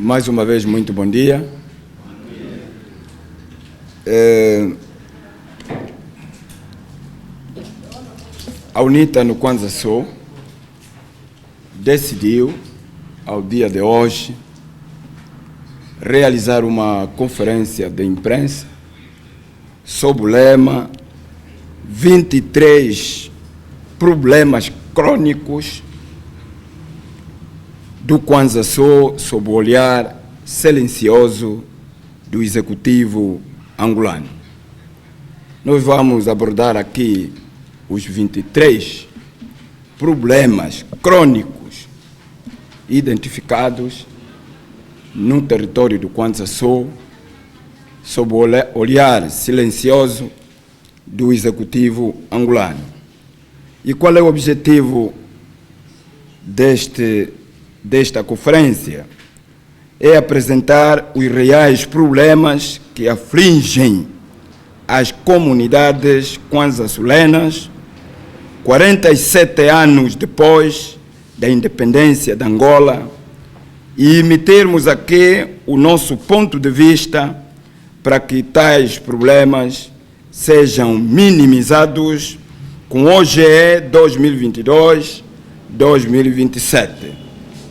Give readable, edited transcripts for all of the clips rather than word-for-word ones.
Mais uma vez, muito bom dia. A UNITA no Kwanza Sul decidiu, ao dia de hoje, realizar uma conferência de imprensa sob o lema 23 problemas crônicos do Kwanza Sul sob o olhar silencioso do Executivo angolano. Nós vamos abordar aqui os 23 problemas crônicos identificados no território do Kwanza Sul sob o olhar silencioso do Executivo angolano. E qual é o objetivo desta conferência? É apresentar os reais problemas que afligem as comunidades kwanza-sulenas 47 anos depois da independência de Angola e emitirmos aqui o nosso ponto de vista para que tais problemas sejam minimizados com o OGE 2022-2027,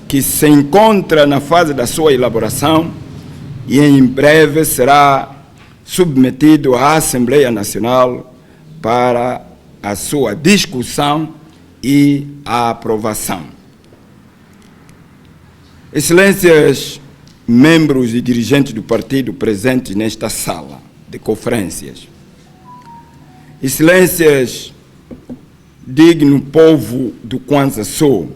que se encontra na fase da sua elaboração e em breve será submetido à Assembleia Nacional para a sua discussão e a aprovação. Excelências, membros e dirigentes do partido presentes nesta sala de conferências, Excelências, digno povo do Kwanza Sul,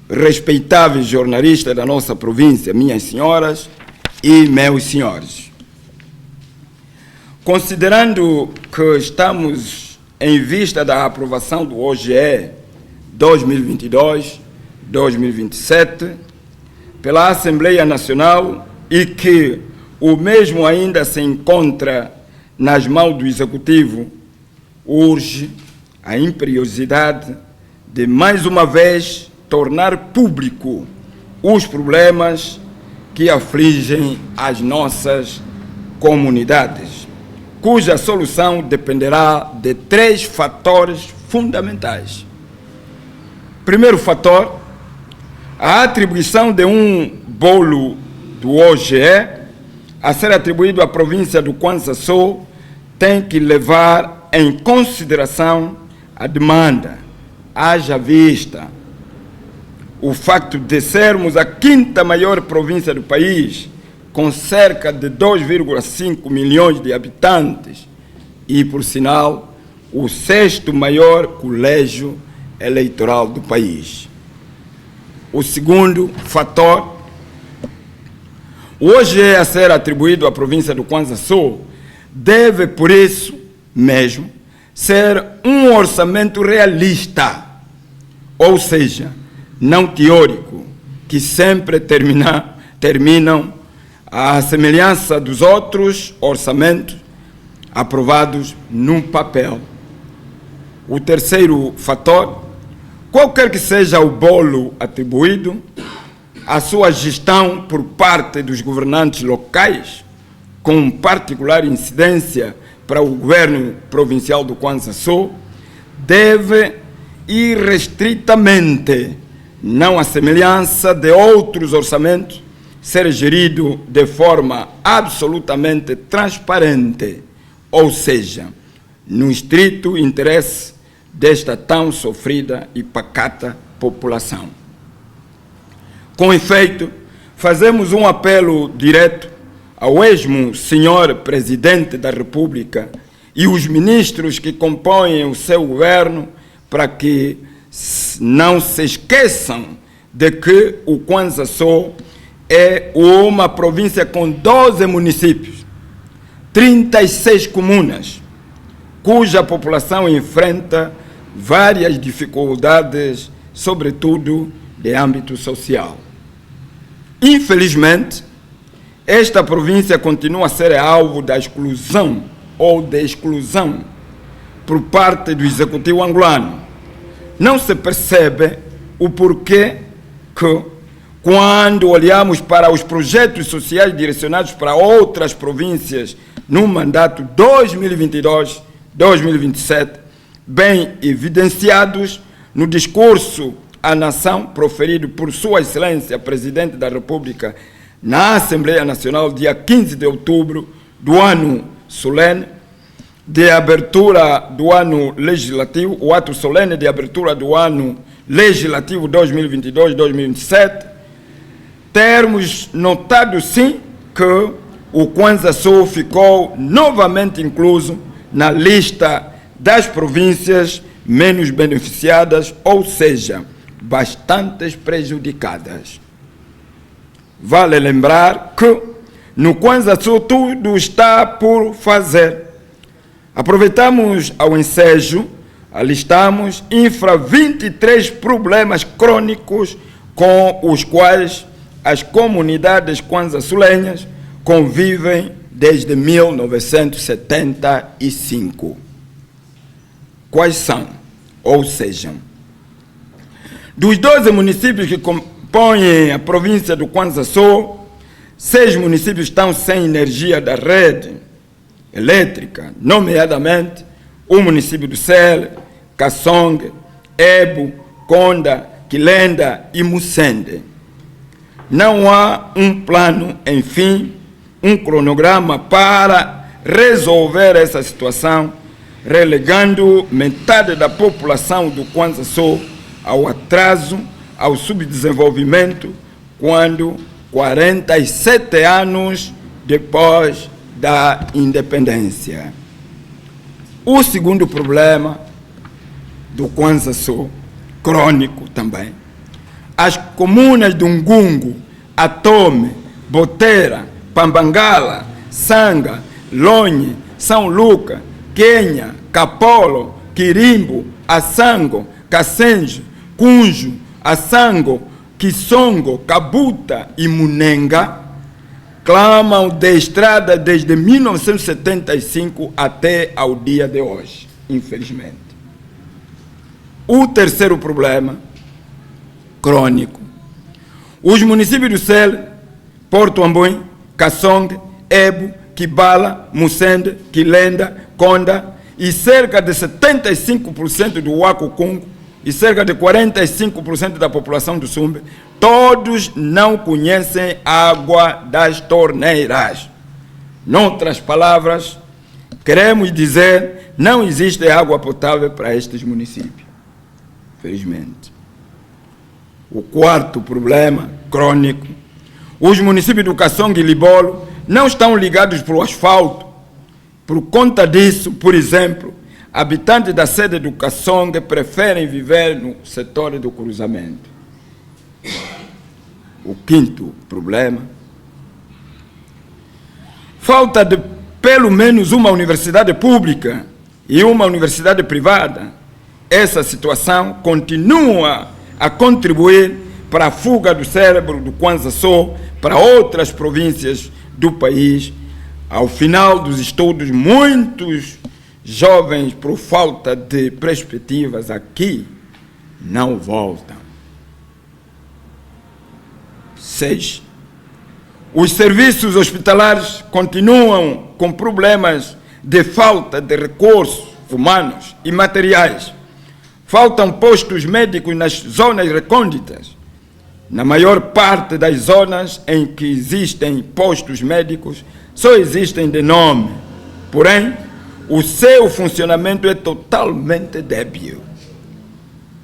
respeitáveis jornalistas da nossa província, minhas senhoras e meus senhores. Considerando que estamos em vista da aprovação do OGE 2022-2027 pela Assembleia Nacional e que o mesmo ainda se encontra nas mãos do Executivo, urge a imperiosidade de, mais uma vez, tornar público os problemas que afligem as nossas comunidades, cuja solução dependerá de 3 fatores fundamentais. Primeiro fator, a atribuição de um bolo do OGE a ser atribuído à província do Kwanza Sul tem que levar em consideração a demanda, haja vista o facto de sermos a 5ª maior província do país, com cerca de 2,5 milhões de habitantes e, por sinal, o 6º maior colégio eleitoral do país. O segundo fator, hoje a ser atribuído à província do Kwanza Sul, deve, por isso mesmo, ser um orçamento realista, ou seja, não teórico, que sempre terminam à semelhança dos outros orçamentos aprovados num papel. O terceiro fator, qualquer que seja o bolo atribuído, a sua gestão por parte dos governantes locais, com particular incidência para o governo provincial do Kwanza Sul, deve irrestritamente, não à semelhança de outros orçamentos, ser gerido de forma absolutamente transparente, ou seja, no estrito interesse desta tão sofrida e pacata população. Com efeito, fazemos um apelo direto ao mesmo senhor Presidente da República e os ministros que compõem o seu governo para que não se esqueçam de que o Kwanza Sul é uma província com 12 municípios, 36 comunas, cuja população enfrenta várias dificuldades, sobretudo de âmbito social. Infelizmente, esta província continua a ser alvo da exclusão ou de exclusão por parte do Executivo angolano. Não se percebe o porquê que Quando olhamos para os projetos sociais direcionados para outras províncias no mandato 2022-2027, bem evidenciados no discurso à nação proferido por Sua Excelência, Presidente da República, na Assembleia Nacional, dia 15 de outubro do ano solene de abertura do ano legislativo, o ato solene de abertura do ano legislativo 2022-2027, termos notado sim que o Kwanza Sul ficou novamente incluso na lista das províncias menos beneficiadas, ou seja, bastante prejudicadas. Vale lembrar que no Kwanza Sul tudo está por fazer. Aproveitamos ao ensejo, alistamos 23 problemas crônicos com os quais as comunidades kwanza-sulenhas convivem desde 1975. Quais são? Ou seja, dos 12 municípios que compõem a província do Kwanza Sul, 6 municípios estão sem energia da rede elétrica, nomeadamente o município do Sele, Kassong, Ebo, Konda, Quilenda e Mussende. Não há um plano, enfim, um cronograma para resolver essa situação, relegando metade da população do Kwanza Sul ao atraso, ao subdesenvolvimento, quando 47 anos depois da independência. O segundo problema do Kwanza Sul, crônico também, as comunas de Ngungu, Atome, Botera, Pambangala, Sanga, Lonhe, São Luca, Quenha, Capolo, Quirimbo, Assango, Kassenje, Cunjo, Assango, Kisongo, Kabuta e Munenga clamam de estrada desde 1975 até ao dia de hoje, infelizmente. O terceiro problema crônico, os municípios do Sele, Porto Amboim, Kassong, Ebo, Kibala, Mussende, Quilenda, Konda e cerca de 75% do Wakukungu e cerca de 45% da população do Sumbe, todos não conhecem água das torneiras. Noutras palavras, queremos dizer, não existe água potável para estes municípios, felizmente. O quarto problema crônico, os municípios do Kassong e Libolo não estão ligados para o asfalto. Por conta disso, por exemplo, habitantes da sede do Kassong preferem viver no setor do cruzamento. O quinto problema, falta de pelo menos uma universidade pública e uma universidade privada. Essa situação continua a contribuir para a fuga do cérebro do Kwanza Sul para outras províncias do país. Ao final dos estudos, muitos jovens, por falta de perspectivas aqui, não voltam. 6. Os serviços hospitalares continuam com problemas de falta de recursos humanos e materiais. Faltam postos médicos nas zonas recônditas. Na maior parte das zonas em que existem postos médicos, só existem de nome. Porém, o seu funcionamento é totalmente débil.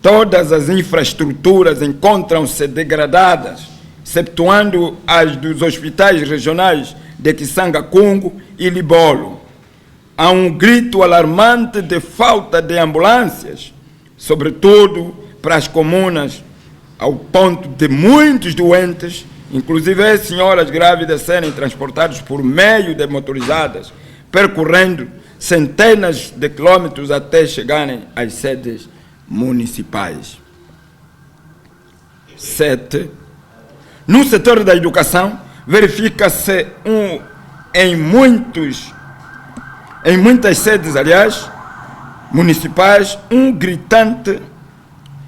Todas as infraestruturas encontram-se degradadas, excetuando as dos hospitais regionais de Kisanga-Kungu e Libolo. Há um grito alarmante de falta de ambulâncias, sobretudo para as comunas, ao ponto de muitos doentes, inclusive as senhoras grávidas, serem transportados por meio de motorizadas, percorrendo centenas de quilômetros até chegarem às sedes municipais. 7. No setor da educação, verifica-se em muitas sedes, aliás, municipais, um gritante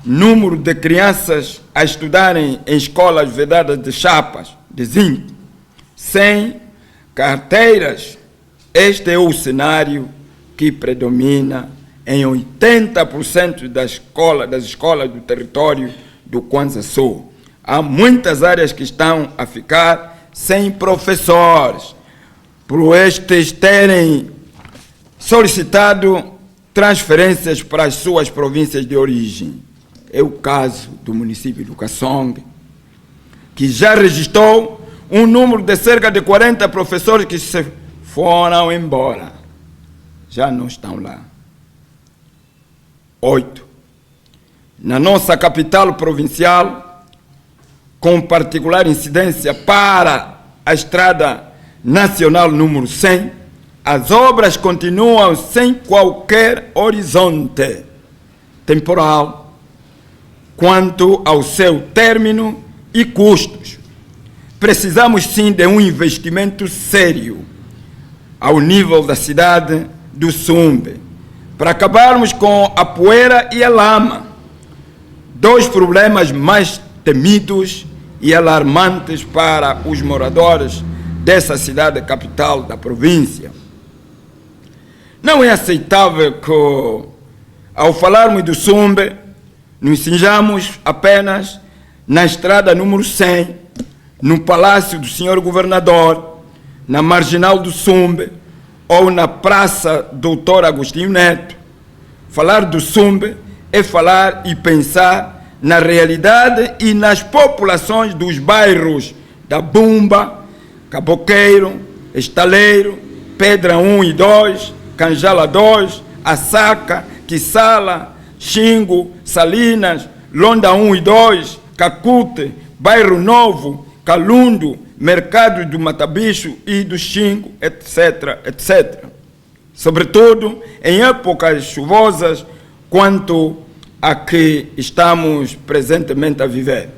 número de crianças a estudarem em escolas vedadas de chapas, de zinco, sem carteiras. Este é o cenário que predomina em 80% das escolas do território do Kwanza Sul. Há muitas áreas que estão a ficar sem professores, por estes terem solicitado transferências para as suas províncias de origem. É o caso do município do Kassong, que já registrou um número de cerca de 40 professores que se foram embora. Já não estão lá. 8. Na nossa capital provincial, com particular incidência para a Estrada Nacional número 100, as obras continuam sem qualquer horizonte temporal quanto ao seu término e custos. Precisamos sim de um investimento sério ao nível da cidade do Sumbe, para acabarmos com a poeira e a lama, dois problemas mais temidos e alarmantes para os moradores dessa cidade capital da província. Não é aceitável que, ao falarmos do Sumbe, nos cinjamos apenas na estrada número 100, no Palácio do Senhor Governador, na Marginal do Sumbe ou na Praça Doutor Agostinho Neto. Falar do Sumbe é falar e pensar na realidade e nas populações dos bairros da Bumba, Caboqueiro, Estaleiro, Pedra 1 e 2, Canjala 2, Assaca, Quissala, Xingo, Salinas, Londa 1 e 2, Cacute, Bairro Novo, Calundo, Mercado do Matabicho e do Xingo, etc., etc. Sobretudo em épocas chuvosas, quanto a que estamos presentemente a viver.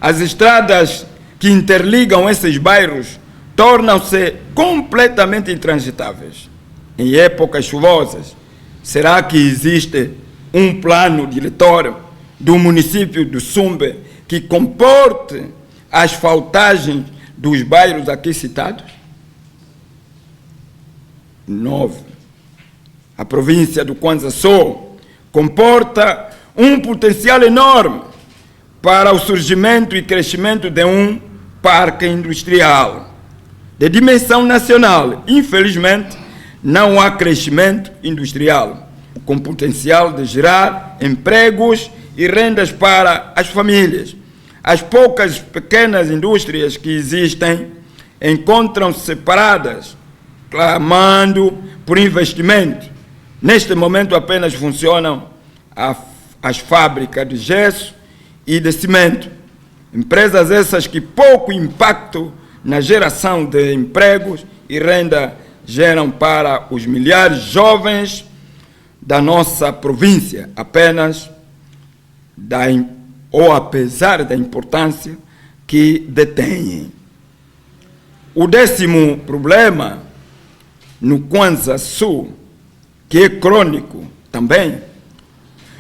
As estradas que interligam esses bairros tornam-se completamente intransitáveis. Em épocas chuvosas, será que existe um plano diretor do município do Sumbe que comporte a asfaltagem dos bairros aqui citados? 9. A província do Kwanza Sul comporta um potencial enorme para o surgimento e crescimento de um parque industrial de dimensão nacional. Infelizmente, não há crescimento industrial com potencial de gerar empregos e rendas para as famílias. As poucas pequenas indústrias que existem encontram-se separadas, clamando por investimento. Neste momento apenas funcionam as fábricas de gesso e de cimento. Empresas essas que pouco impacto na geração de empregos e renda geram para os milhares de jovens da nossa província, apesar da importância que detêm. O 10º problema no Kwanza Sul, que é crônico também,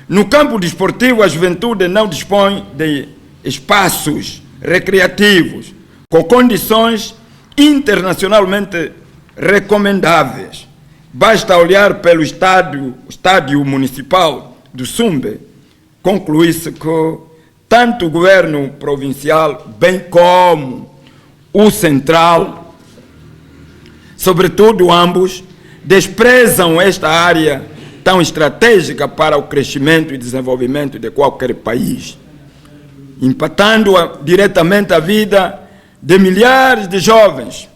no campo desportivo a juventude não dispõe de espaços recreativos com condições internacionalmente recomendáveis. Basta olhar pelo estádio municipal do Sumbe, conclui-se que tanto o governo provincial, bem como o central, sobretudo ambos, desprezam esta área tão estratégica para o crescimento e desenvolvimento de qualquer país, impactando diretamente a vida de milhares de jovens,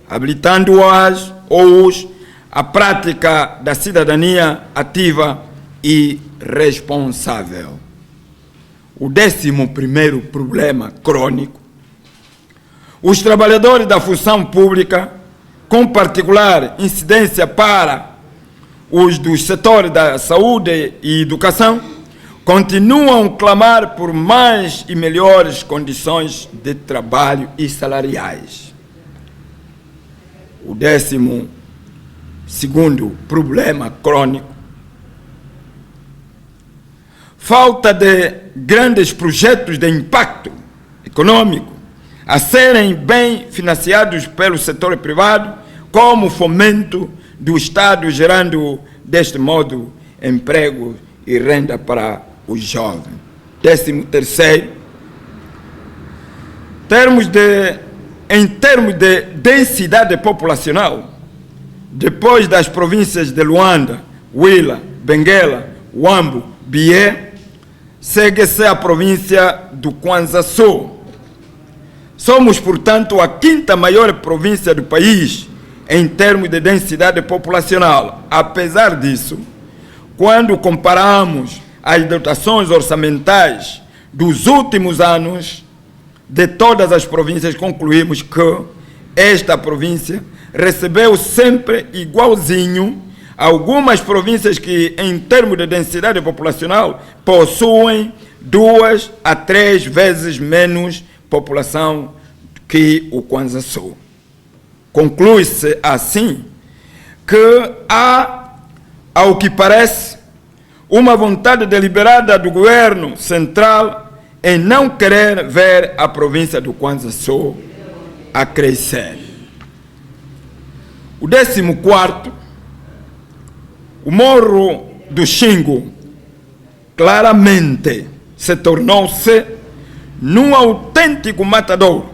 habilitando-os à prática da cidadania ativa e responsável. O 11º problema crônico: os trabalhadores da função pública, com particular incidência para os dos setores da saúde e educação, continuam a clamar por mais e melhores condições de trabalho e salariais. O 12º problema crônico: falta de grandes projetos de impacto econômico a serem bem financiados pelo setor privado, como o fomento do Estado, gerando, deste modo, emprego e renda para os jovens. 13º, em termos de densidade populacional, depois das províncias de Luanda, Huila, Benguela, Huambo, Bié, segue-se a província do Kwanza Sul. Somos, portanto, a 5ª maior província do país em termos de densidade populacional. Apesar disso, quando comparamos as dotações orçamentais dos últimos anos de todas as províncias, concluímos que esta província recebeu sempre igualzinho algumas províncias que, em termos de densidade populacional, possuem 2 a 3 vezes menos população que o Kwanza Sul. Conclui-se assim que há, ao que parece, uma vontade deliberada do governo central em não querer ver a província do Kwanza Sul a crescer. O 14º, o Morro do Xingu claramente se tornou-se num autêntico matador,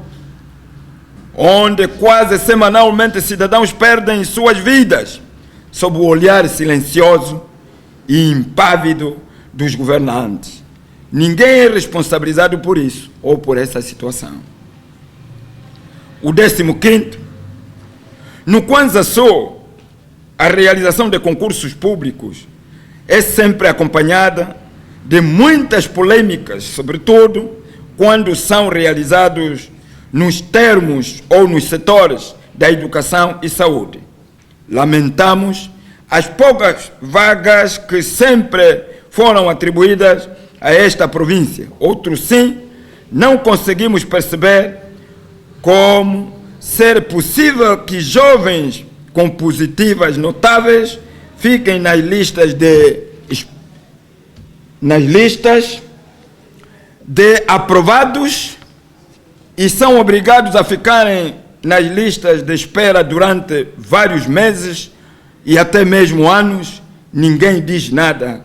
onde quase semanalmente cidadãos perdem suas vidas sob o olhar silencioso e impávido dos governantes. Ninguém é responsabilizado por isso ou por essa situação. O 15º, no Kwanza Sul, a realização de concursos públicos é sempre acompanhada de muitas polêmicas, sobretudo quando são realizados nos termos ou nos setores da educação e saúde. Lamentamos as poucas vagas que sempre foram atribuídas a esta província. Outro sim, não conseguimos perceber como ser possível que jovens com positivas notáveis fiquem nas listas de aprovados e são obrigados a ficarem nas listas de espera durante vários meses e até mesmo anos. Ninguém diz nada,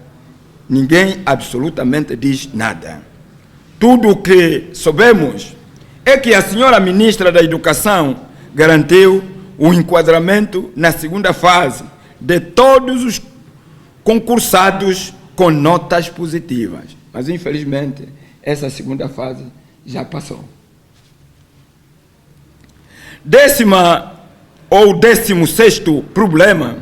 ninguém absolutamente diz nada. Tudo o que soubemos é que a senhora ministra da Educação garantiu o enquadramento na 2ª fase de todos os concursados com notas positivas. Mas, infelizmente, essa 2ª fase já passou. 16º problema: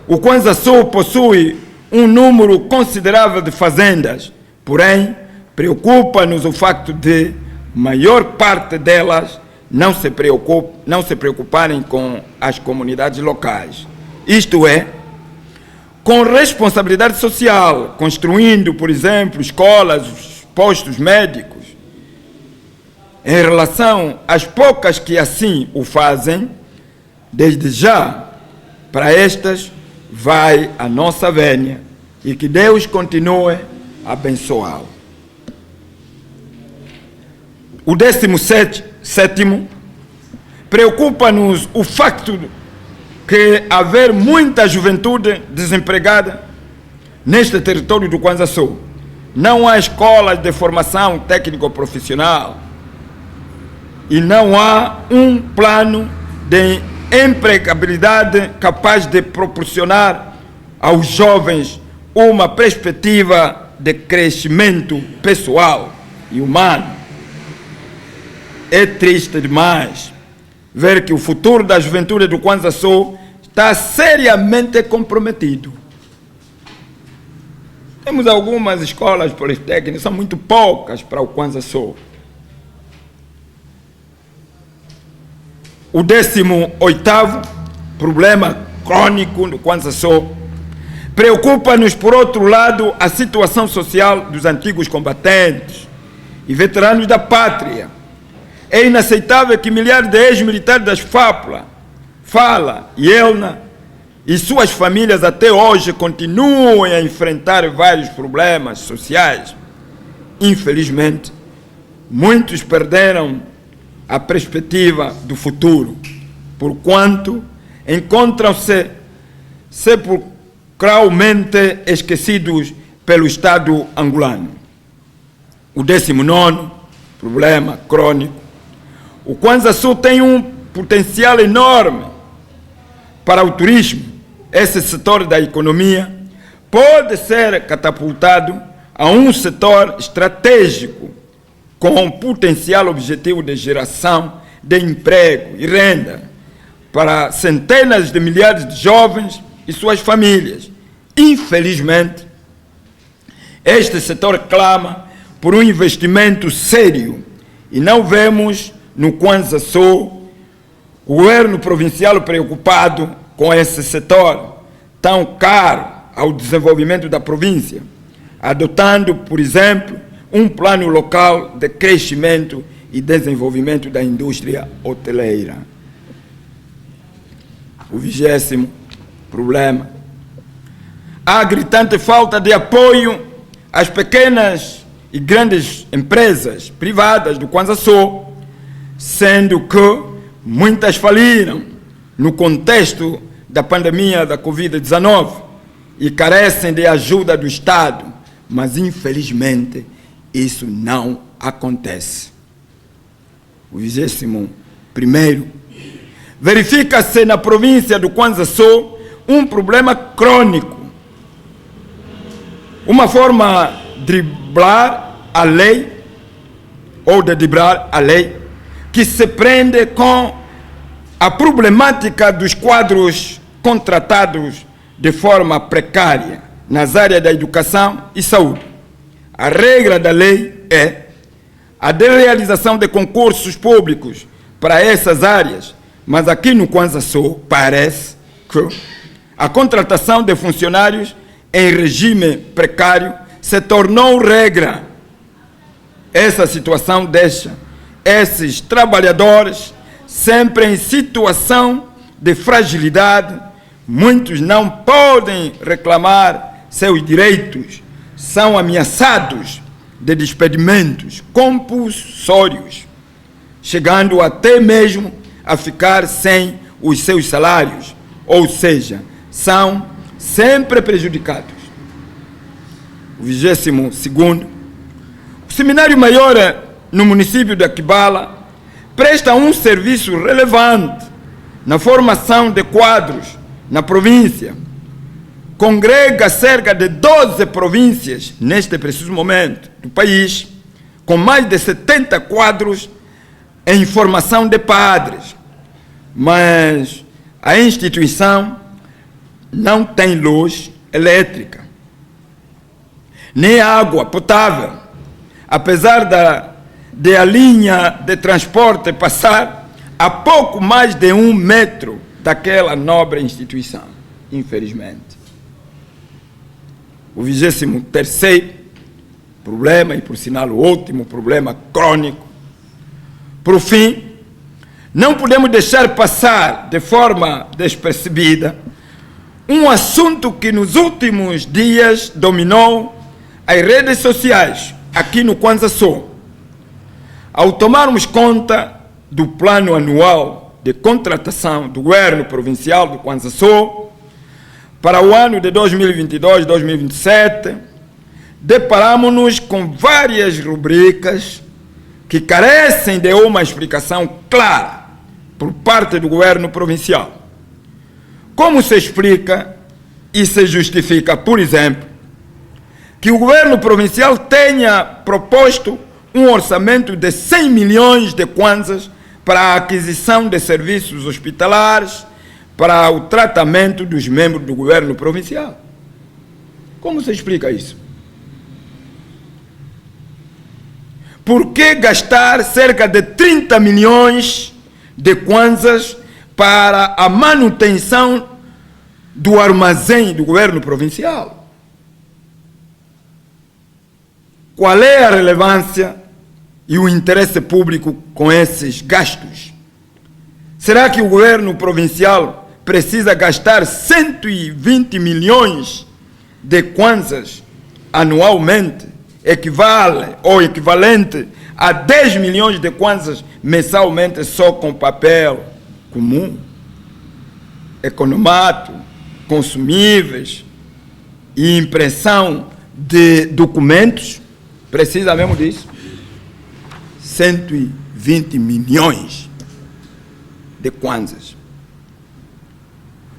o Kwanza Sul possui um número considerável de fazendas, porém, preocupa-nos o facto de maior parte delas não se preocuparem com as comunidades locais. Isto é, com responsabilidade social, construindo, por exemplo, escolas, postos médicos. Em relação às poucas que assim o fazem, desde já, para estas, vai a nossa vénia e que Deus continue a abençoá-lo. O 17º, preocupa-nos o facto que haver muita juventude desempregada neste território do Kwanza Sul. Não há escolas de formação técnico-profissional e não há um plano de empregabilidade capaz de proporcionar aos jovens uma perspectiva de crescimento pessoal e humano. É triste demais ver que o futuro da juventude do Kwanza Sul está seriamente comprometido. Temos algumas escolas politécnicas, são muito poucas para o Kwanza Sul. O 18º problema crônico do Kwanza Sul preocupa-nos, por outro lado, a situação social dos antigos combatentes e veteranos da pátria. É inaceitável que milhares de ex-militares das FAPLA, FALA e ELNA e suas famílias até hoje continuam a enfrentar vários problemas sociais. Infelizmente, muitos perderam a perspectiva do futuro, porquanto encontram-se sepulcralmente esquecidos pelo Estado angolano. O 19º problema crônico. O Kwanza Sul tem um potencial enorme para o turismo. Esse setor da economia pode ser catapultado a um setor estratégico com potencial objetivo de geração de emprego e renda para centenas de milhares de jovens e suas famílias. Infelizmente, este setor clama por um investimento sério e não vemos no Kwanza Sul o governo provincial preocupado com esse setor tão caro ao desenvolvimento da província, adotando, por exemplo, um plano local de crescimento e desenvolvimento da indústria hoteleira. O 20º problema. Há gritante falta de apoio às pequenas e grandes empresas privadas do Kwanza Sul, sendo que muitas faliram no contexto da pandemia da Covid-19 e carecem de ajuda do Estado, mas infelizmente isso não acontece. O 21º. Verifica-se na província do Kwanza Sul um problema crônico, uma forma de driblar a lei, que se prende com a problemática dos quadros contratados de forma precária nas áreas da educação e saúde. A regra da lei é a realização de concursos públicos para essas áreas, mas aqui no Kwanza Sul parece que a contratação de funcionários em regime precário se tornou regra. Essa situação deixa esses trabalhadores sempre em situação de fragilidade. Muitos não podem reclamar seus direitos, são ameaçados de despedimentos compulsórios, chegando até mesmo a ficar sem os seus salários, ou seja, são sempre prejudicados. O 22º. O Seminário Maior no município de Aquibala presta um serviço relevante na formação de quadros na província. Congrega cerca de 12 províncias, neste preciso momento, do país, com mais de 70 quadros em formação de padres. Mas a instituição não tem luz elétrica, nem água potável, apesar de a linha de transporte passar a pouco mais de 1 metro daquela nobre instituição, infelizmente. O 23º problema, e por sinal o último problema crônico. Por fim, não podemos deixar passar de forma despercebida um assunto que nos últimos dias dominou as redes sociais aqui no Kwanza Sul. Ao tomarmos conta do plano anual de contratação do governo provincial do Kwanza Sul para o ano de 2022-2027, deparamos-nos com várias rubricas que carecem de uma explicação clara por parte do governo provincial. Como se explica e se justifica, por exemplo, que o governo provincial tenha proposto um orçamento de 100 milhões de kwanzas para a aquisição de serviços hospitalares para o tratamento dos membros do governo provincial? Como se explica isso? Por que gastar cerca de 30 milhões de kwanzas para a manutenção do armazém do governo provincial? Qual é a relevância e o interesse público com esses gastos? Será que o governo provincial precisa gastar 120 milhões de kwanzas anualmente, equivalente a 10 milhões de kwanzas mensalmente só com papel comum, economato, consumíveis e impressão de documentos. Precisa mesmo disso? 120 milhões de kwanzas.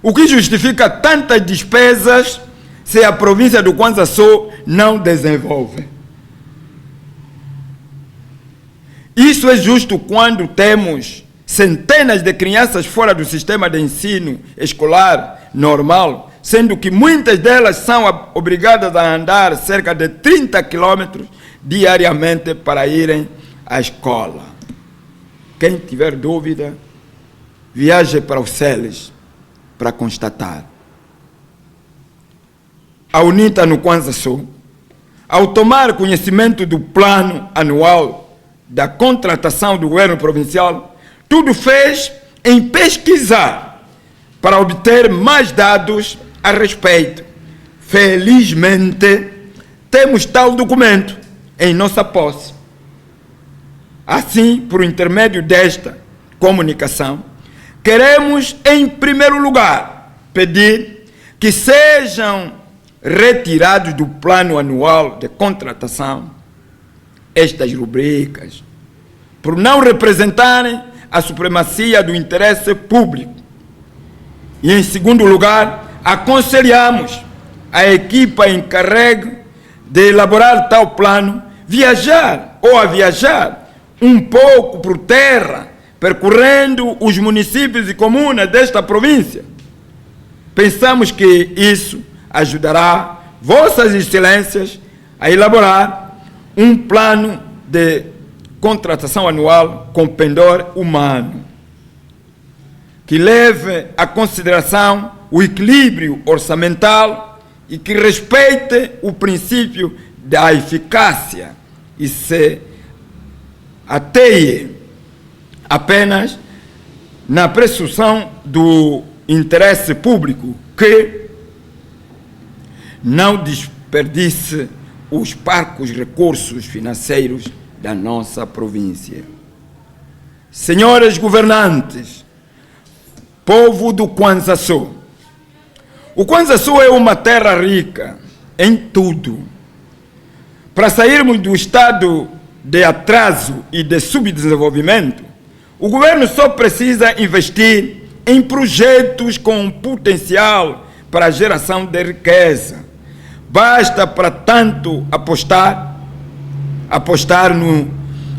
O que justifica tantas despesas se a província do Kwanza só não desenvolve? Isso é justo quando temos centenas de crianças fora do sistema de ensino escolar normal, sendo que muitas delas são obrigadas a andar cerca de 30 quilômetros diariamente para irem à escola. Quem tiver dúvida, viaje para o CELES para constatar. A UNITA no Kwanza Sul, ao tomar conhecimento do plano anual da contratação do governo provincial, tudo fez em pesquisar para obter mais dados a respeito. Felizmente, temos tal documento em nossa posse. Assim, por intermédio desta comunicação, queremos, em primeiro lugar, pedir que sejam retirados do plano anual de contratação estas rubricas, por não representarem a supremacia do interesse público. E, em segundo lugar, aconselhamos a equipa encarregue de elaborar tal plano viajar um pouco por terra, percorrendo os municípios e comunas desta província. Pensamos que isso ajudará Vossas Excelências a elaborar um plano de contratação anual com pendor humano, que leve a consideração o equilíbrio orçamental e que respeite o princípio da eficácia e se ateie apenas na presunção do interesse público, que não desperdice os parcos recursos financeiros da nossa província. Senhores governantes, povo do Kwanza Sul, o Kwanza Sul é uma terra rica em tudo. Para sairmos do estado de atraso e de subdesenvolvimento, o governo só precisa investir em projetos com potencial para a geração de riqueza. Basta, para tanto, apostar no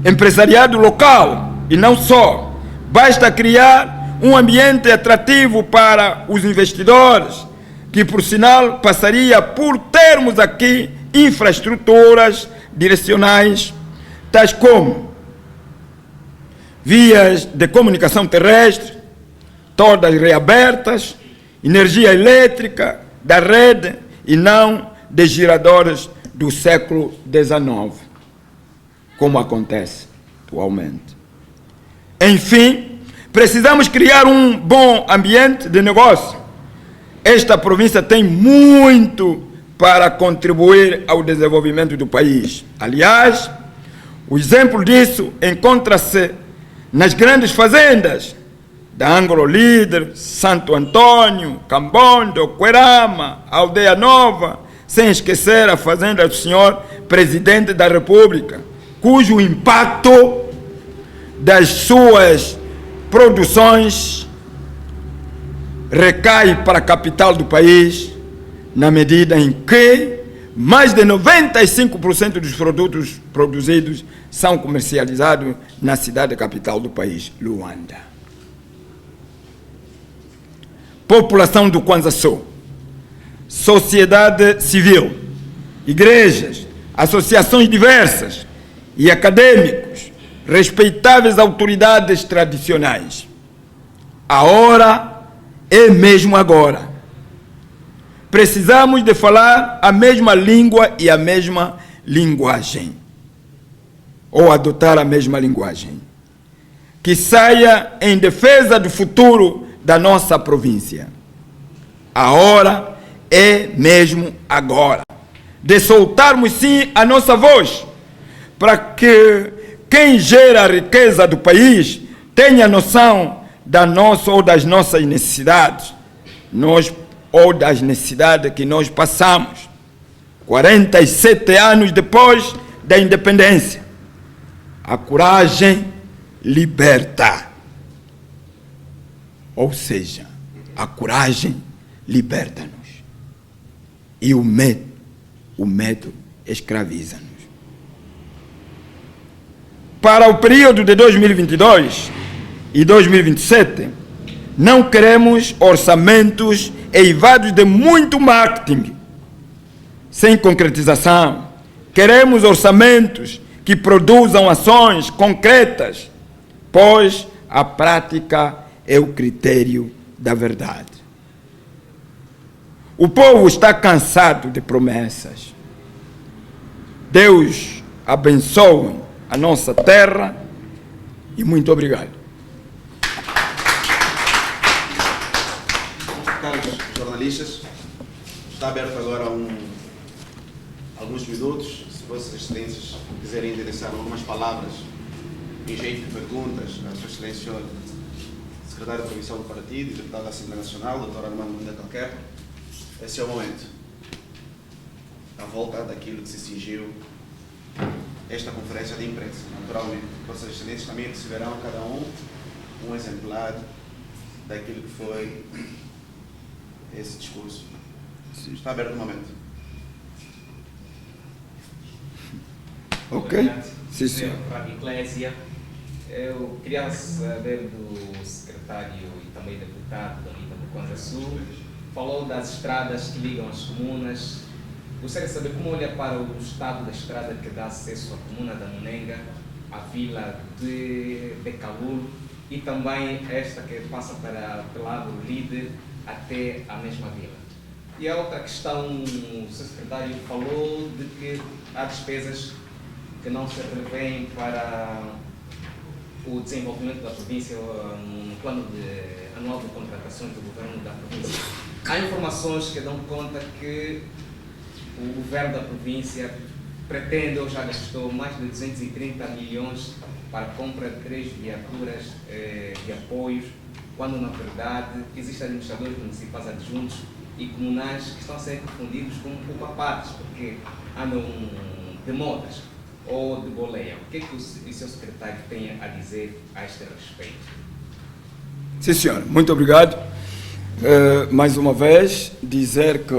empresariado local e não só. Basta criar um ambiente atrativo para os investidores, que, por sinal, passaria por termos aqui infraestruturas direcionais, tais como vias de comunicação terrestre, todas reabertas, energia elétrica da rede e não de giradores do século XIX, como acontece atualmente. Enfim, precisamos criar um bom ambiente de negócio. Esta província tem muito para contribuir ao desenvolvimento do país. Aliás, o exemplo disso encontra-se nas grandes fazendas da Anglo Líder, Santo Antônio, Cambondo, Querama, Aldeia Nova, sem esquecer a fazenda do senhor Presidente da República, cujo impacto das suas produções recai para a capital do país, na medida em que mais de 95% dos produtos produzidos são comercializados na cidade capital do país, Luanda. População do Kwanza Sul, sociedade civil, igrejas, associações diversas e acadêmicos, respeitáveis autoridades tradicionais. A hora é mesmo agora. Precisamos de falar a mesma língua e a mesma linguagem, ou adotar a mesma linguagem, que saia em defesa do futuro da nossa província. A hora é mesmo agora de soltarmos sim a nossa voz, para que quem gera a riqueza do país tenha noção da nossa ou das nossas necessidades, ou das necessidades que nós passamos 47 anos depois da independência. A coragem liberta. Ou seja, a coragem liberta-nos. E o medo escraviza-nos. Para o período de 2022 e 2027, não queremos orçamentos eivados de muito marketing, sem concretização. Queremos orçamentos que produzam ações concretas, pois a prática é o critério da verdade. O povo está cansado de promessas. Deus abençoe a nossa terra e muito obrigado. Caros jornalistas, está aberto agora alguns minutos, se Vossas Excelências quiserem endereçar algumas palavras em jeito de perguntas à Sua Excelência, Secretário Provincial do Partido e Deputado da Assembleia Nacional, Dr. Armando Munida Qualquer, esse é o momento. À volta daquilo que se cingiu esta conferência de imprensa. Naturalmente, Vossas Excelências também receberão cada um exemplar daquilo que foi esse discurso. Está aberto o momento. Ok? Sim, senhor. Para a Eclésia, eu queria saber do secretário e também deputado da Unida do Kwanza Sul, falou das estradas que ligam as comunas. Gostaria de saber como olha para o estado da estrada que dá acesso à comuna da Munenga, à vila de Calulo e também esta que passa pelo lado líder até a mesma vila. E a outra questão, o Sr. Secretário falou de que há despesas que não se revêem para o desenvolvimento da província no plano anual de contratações do governo da província. Há informações que dão conta que o governo da província pretende ou já gastou mais de 230 milhões para a compra de 3 viaturas de apoios, quando na verdade existem administradores municipais adjuntos e comunais que estão a ser confundidos com papatas, porque andam de motas ou de boleia. O que é que o seu secretário tem a dizer a este respeito? Sim, senhor. Muito obrigado. Mais uma vez, dizer que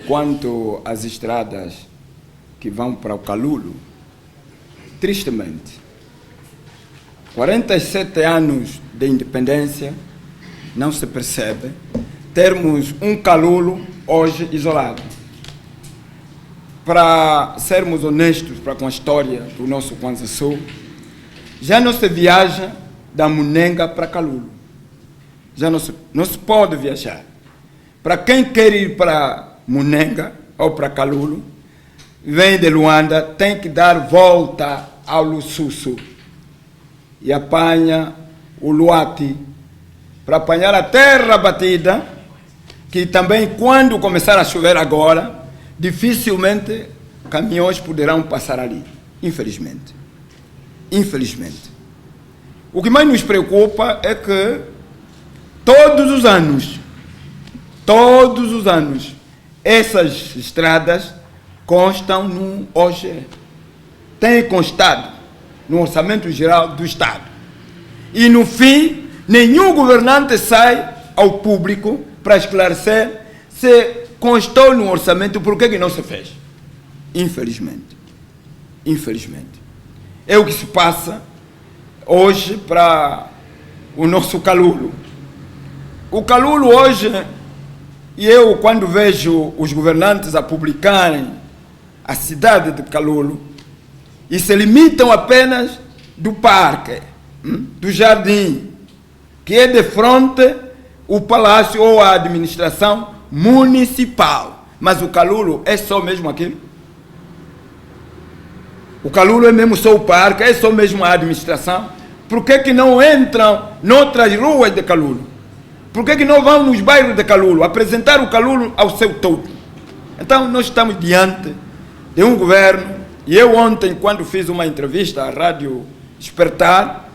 quanto às estradas que vão para o Calulo, tristemente, 47 anos de independência, não se percebe termos um Calulo hoje isolado. Para sermos honestos com a história do nosso Kwanza Sul, já não se viaja da Munenga para Calulo. Já não se pode viajar. Para quem quer ir para Munenga ou para Calulo, vem de Luanda, tem que dar volta ao Lussusso e apanha o Luati para apanhar a terra batida, que também quando começar a chover agora, dificilmente caminhões poderão passar ali, infelizmente. Infelizmente. O que mais nos preocupa é que todos os anos, essas estradas constam no OGE. Tem constado no Orçamento Geral do Estado. E no fim, nenhum governante sai ao público para esclarecer se constou no orçamento, por que não se fez? Infelizmente. Infelizmente. É o que se passa hoje para o nosso Calulo. O Calulo hoje, e eu quando vejo os governantes a publicarem a cidade de Calulo, e se limitam apenas do parque, do jardim, que é de frente o palácio ou a administração municipal. Mas o Calulo é só mesmo aquilo? O Calulo é mesmo só o parque? É só mesmo a administração? Por que não entram noutras ruas de Calulo? Por que não vão nos bairros de Calulo apresentar o Calulo ao seu todo? Então, nós estamos diante de um governo, e eu ontem, quando fiz uma entrevista à Rádio Despertar,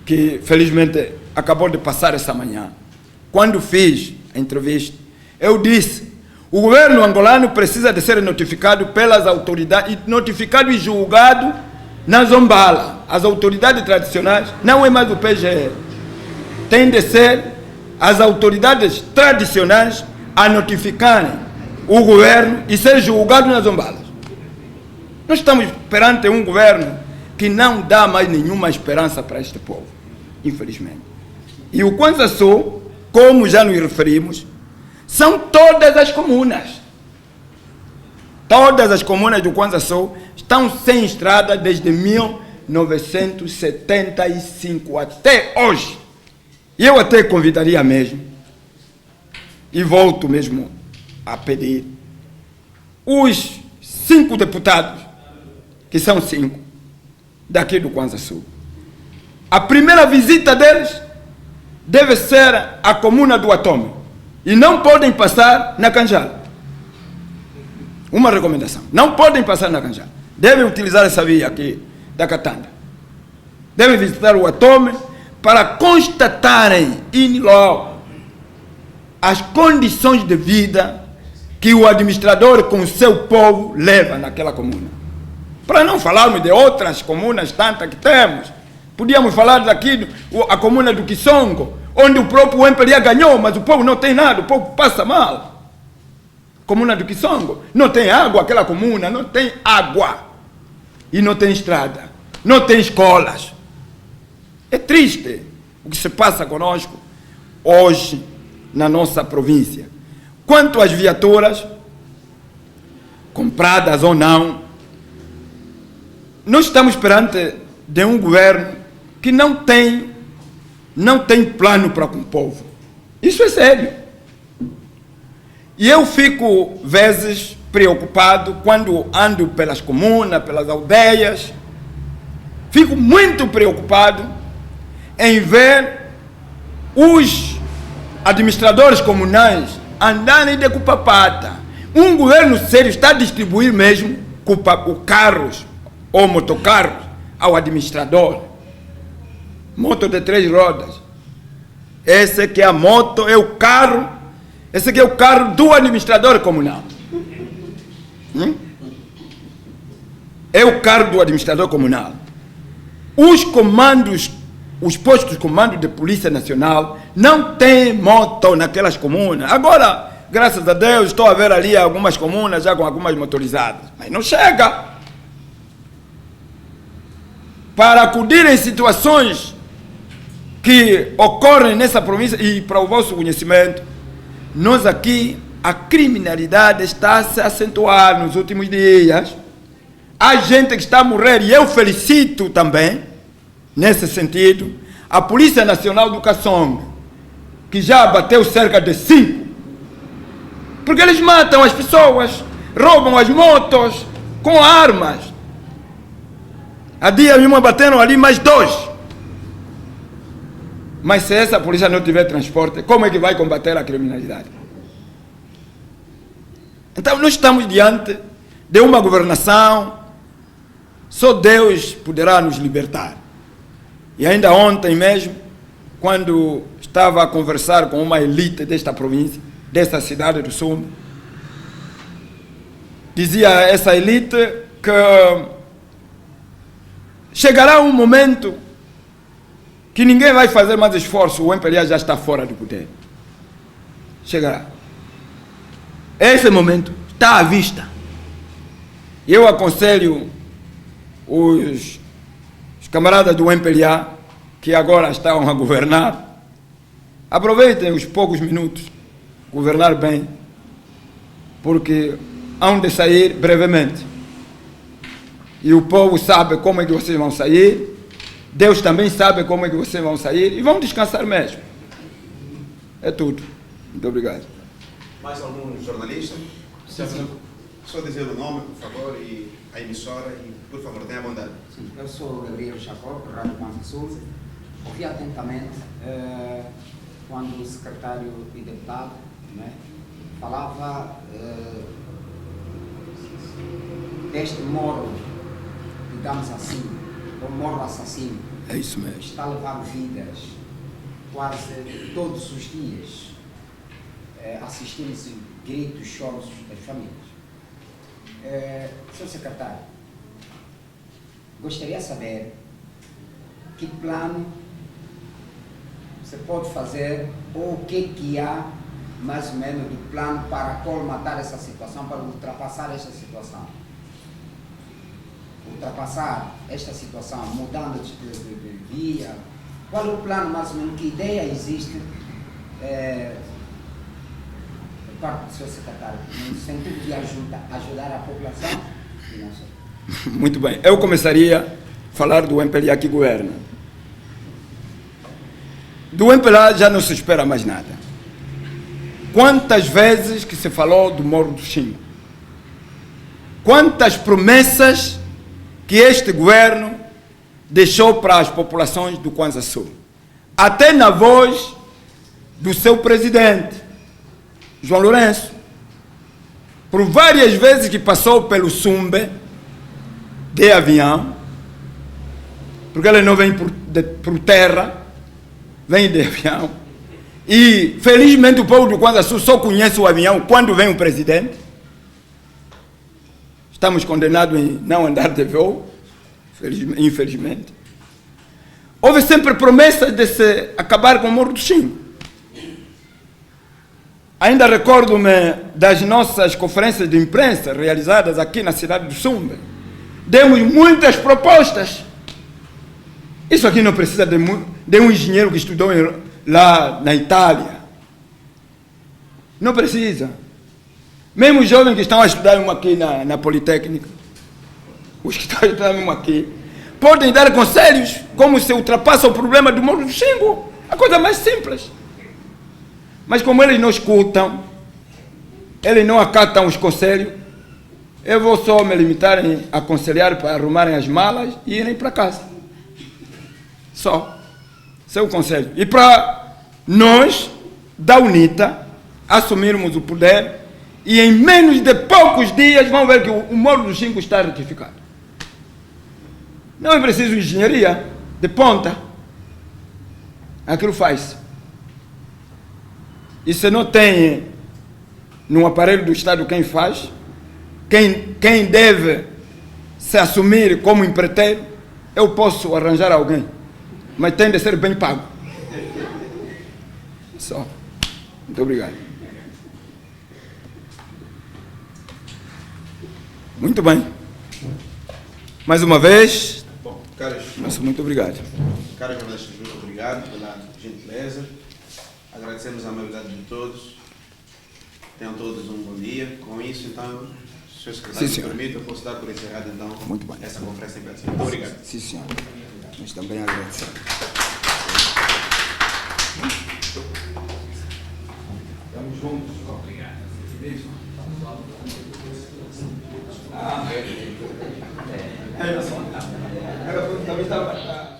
que felizmente acabou de passar essa manhã, quando fiz a entrevista, eu disse: o governo angolano precisa de ser notificado pelas autoridades, notificado e julgado na Zombala. As autoridades tradicionais, não é mais o PGR, tem de ser as autoridades tradicionais a notificarem o governo e ser julgado nas Zombalas. Nós estamos perante um governo que não dá mais nenhuma esperança para este povo, infelizmente. E o Kwanza Sul, como já nos referimos, são todas as comunas. Todas as comunas do Kwanza Sul estão sem estrada desde 1975 até hoje. E eu até convidaria mesmo, e volto mesmo a pedir, os 5 deputados, que são 5, daqui do Kwanza Sul, a primeira visita deles deve ser a comuna do Atome, e não podem passar na Canjala. Uma recomendação: não podem passar na Canjala, devem utilizar essa via aqui da Katanga, devem visitar o Atome para constatarem in loco as condições de vida que o administrador com o seu povo leva naquela comuna. Para não falarmos de outras comunas tantas que temos, podíamos falar daqui, a comuna do Kisongo, onde o próprio MPLA ganhou, mas o povo não tem nada, o povo passa mal. Comuna do Kisongo, não tem água, aquela comuna não tem água, e não tem estrada, não tem escolas. É triste o que se passa conosco hoje na nossa província. Quanto às viaturas, compradas ou não, nós estamos perante de um governo que não tem plano para com o povo. Isso é sério. E eu fico, vezes, preocupado quando ando pelas comunas, pelas aldeias. Fico muito preocupado em ver os administradores comunais andarem de culpa-pata. Um governo sério está a distribuir mesmo carros ou motocarros ao administrador. Moto de 3 rodas. Esse que é a moto, é o carro. Esse que é o carro do administrador comunal. É o carro do administrador comunal. Os comandos, os postos de comando de Polícia Nacional não tem moto naquelas comunas. Agora, graças a Deus, estou a ver ali algumas comunas já com algumas motorizadas. Mas não chega. Para acudir em situações que ocorrem nessa província, e para o vosso conhecimento, nós aqui, a criminalidade está a se acentuar nos últimos dias. Há gente que está a morrer, e eu felicito também, nesse sentido, a Polícia Nacional do Kassongo, que já abateu cerca de 5. Porque eles matam as pessoas, roubam as motos com armas. Há dia mesmo bateram ali mais 2. Mas se essa polícia não tiver transporte, como é que vai combater a criminalidade? Então nós estamos diante de uma governação, só Deus poderá nos libertar. E ainda ontem mesmo, quando estava a conversar com uma elite desta província, desta cidade do Sul, dizia essa elite que chegará um momento que ninguém vai fazer mais esforço, o MPLA já está fora do poder. Chegará. Esse momento está à vista. Eu aconselho os camaradas do MPLA que agora estão a governar, aproveitem os poucos minutos, governar bem, porque hão de sair brevemente. E o povo sabe como é que vocês vão sair, Deus também sabe como é que vocês vão sair, e vão descansar mesmo. É tudo. Muito obrigado. Mais algum jornalista? Só dizer o nome, por favor, e a emissora, e por favor, tenha bondade. Sim, eu sou Gabriel Chacó, Rádio Kwanza Sul. Ouvi atentamente quando o secretário e deputado, né, falava deste morro, digamos assim, o morro assassino. É isso mesmo. Está a levar vidas quase todos os dias. Assistimos gritos, choros das famílias. Senhor secretário, gostaria de saber que plano você pode fazer ou o que há mais ou menos do plano para colmatar essa situação, para ultrapassar esta situação. Ultrapassar esta situação, mudando de via. Qual é o plano mais ou menos, que ideia existe por parte do senhor secretário, no sentido de ajudar a população e não só? Muito bem. Eu começaria a falar do MPLA que governa. Do MPLA já não se espera mais nada. Quantas vezes que se falou do Morro do Xingu? Quantas promessas que este governo deixou para as populações do Kwanza Sul? Até na voz do seu presidente, João Lourenço, por várias vezes que passou pelo Sumbe de avião, porque ele não vem por terra, vem de avião, e felizmente o povo do Kwanza Sul só conhece o avião quando vem o presidente. Estamos condenados em não andar de voo, infelizmente. Houve sempre promessas de se acabar com o Morro do Xingu. Ainda recordo-me das nossas conferências de imprensa realizadas aqui na cidade do Sumbe. Demos muitas propostas. Isso aqui não precisa de um engenheiro que estudou lá na Itália. Não precisa. Mesmo os jovens que estão a estudar aqui na Politécnica, os que estão a estudar aqui, podem dar conselhos como se ultrapassa o problema do Morro do Xingu. A coisa mais simples. Mas como eles não escutam, eles não acatam os conselhos, eu vou só me limitar a aconselhar para arrumarem as malas e irem para casa. Só. Seu conselho. E para nós, da UNITA, assumirmos o poder, e em menos de poucos dias vão ver que o Morro do Xingu está retificado. Não é preciso engenharia de ponta. Aquilo faz. E se não tem no aparelho do Estado quem faz, quem deve se assumir como empreiteiro, eu posso arranjar alguém, mas tem de ser bem pago. Só. Muito obrigado. Muito bem. Mais uma vez, Bom, caros, muito obrigado. caros jornalistas, muito obrigado pela gentileza. Agradecemos a amabilidade de todos. Tenham todos um bom dia. Com isso, então, se o senhor secretário me permite, eu posso dar por encerrada, então, essa conferência em Muito obrigado. Sim, senhor. Nós também agradecemos. Estamos juntos. Obrigado. Também estava